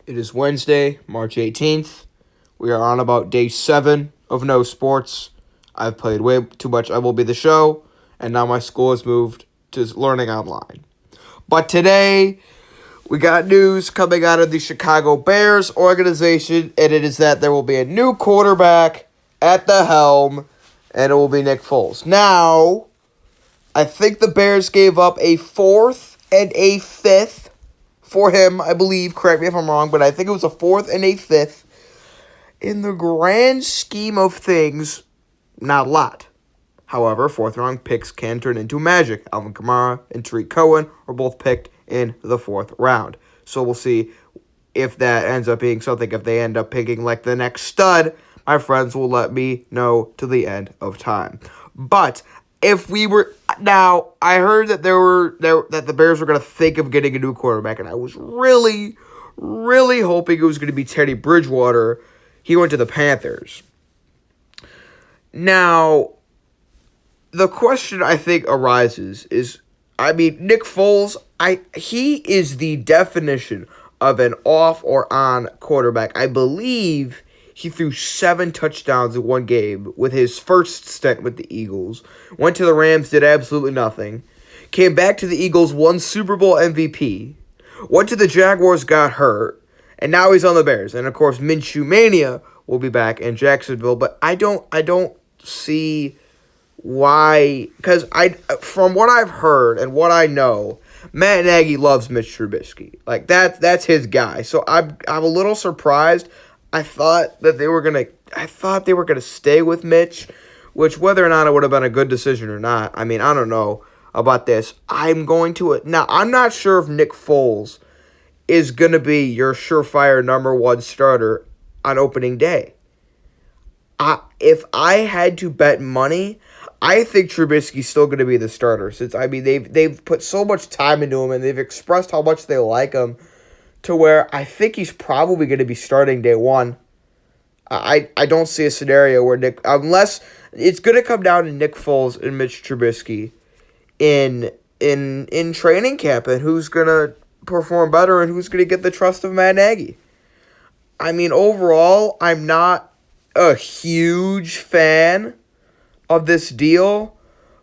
It is Wednesday, March 18th. We are on about day 7 of No Sports. I've played way too much I Will Be the Show, and now my school has moved to learning online. But today, we got news coming out of the Chicago Bears organization, and it is that there will be a new quarterback at the helm, and it will be Nick Foles. Now, I think the Bears gave up a 4th and a 5th for him, I believe. Correct me if I'm wrong, but I think it was a 4th and a 5th. In the grand scheme of things, not a lot. However, 4th-round picks can turn into magic. Alvin Kamara and Tariq Cohen are both picked in the 4th round. So we'll see if that ends up being something. If they end up picking like the next stud, my friends will let me know to the end of time. But if we were now, I heard that that the Bears were going to think of getting a new quarterback, and I was really, really hoping it was going to be Teddy Bridgewater. He went to the Panthers. Now, the question I think arises is, Nick Foles, he is the definition of an off or on quarterback. I believe he threw 7 touchdowns in one game with his first stint with the Eagles. Went to the Rams, did absolutely nothing. Came back to the Eagles, won Super Bowl MVP. Went to the Jaguars, got hurt. And now he's on the Bears. And of course, Minshew Mania will be back in Jacksonville. But I don't see why, because from what I've heard and what I know, Matt Nagy loves Mitch Trubisky. Like that's his guy. So I'm a little surprised. I thought they were gonna stay with Mitch, which whether or not it would have been a good decision or not, I don't know about this. I'm not sure if Nick Foles is gonna be your surefire number 1 starter on opening day. If I had to bet money, I think Trubisky's still going to be the starter. Since they've put so much time into him and they've expressed how much they like him, to where I think he's probably going to be starting day 1. I don't see a scenario where unless it's going to come down to Nick Foles and Mitch Trubisky in training camp, and who's going to perform better and who's going to get the trust of Matt Nagy. Overall, I'm not a huge fan of this deal,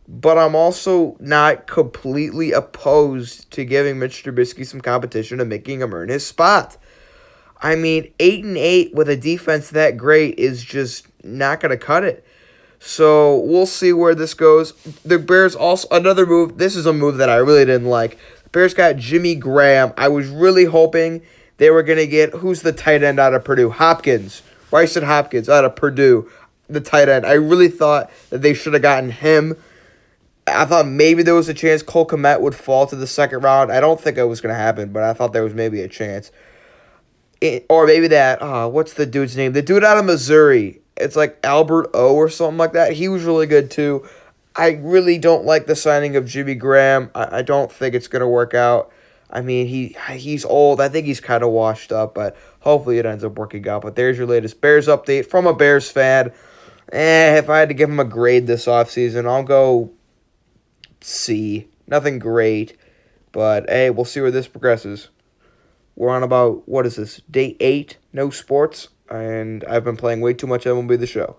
but I'm also not completely opposed to giving Mitch Trubisky some competition and making him earn his spot. 8-8 with a defense that great is just not going to cut it. So we'll see where this goes. The Bears also, another move, this is a move that I really didn't like. The Bears got Jimmy Graham. I was really hoping they were going to get, who's the tight end out of Purdue? Bryson Hopkins out of Purdue, the tight end. I really thought that they should have gotten him. I thought maybe there was a chance Cole Kmet would fall to the 2nd round. I don't think it was going to happen, but I thought there was maybe a chance. Or maybe that, what's the dude's name? The dude out of Missouri. It's like Albert O or something like that. He was really good too. I really don't like the signing of Jimmy Graham. I don't think it's going to work out. He's old. I think he's kind of washed up, but hopefully it ends up working out. But there's your latest Bears update from a Bears fan. If I had to give him a grade this offseason, I'll go C. Nothing great, but hey, we'll see where this progresses. We're on about, what is this, day 8, No Sports, and I've been playing way too much MLB The Show.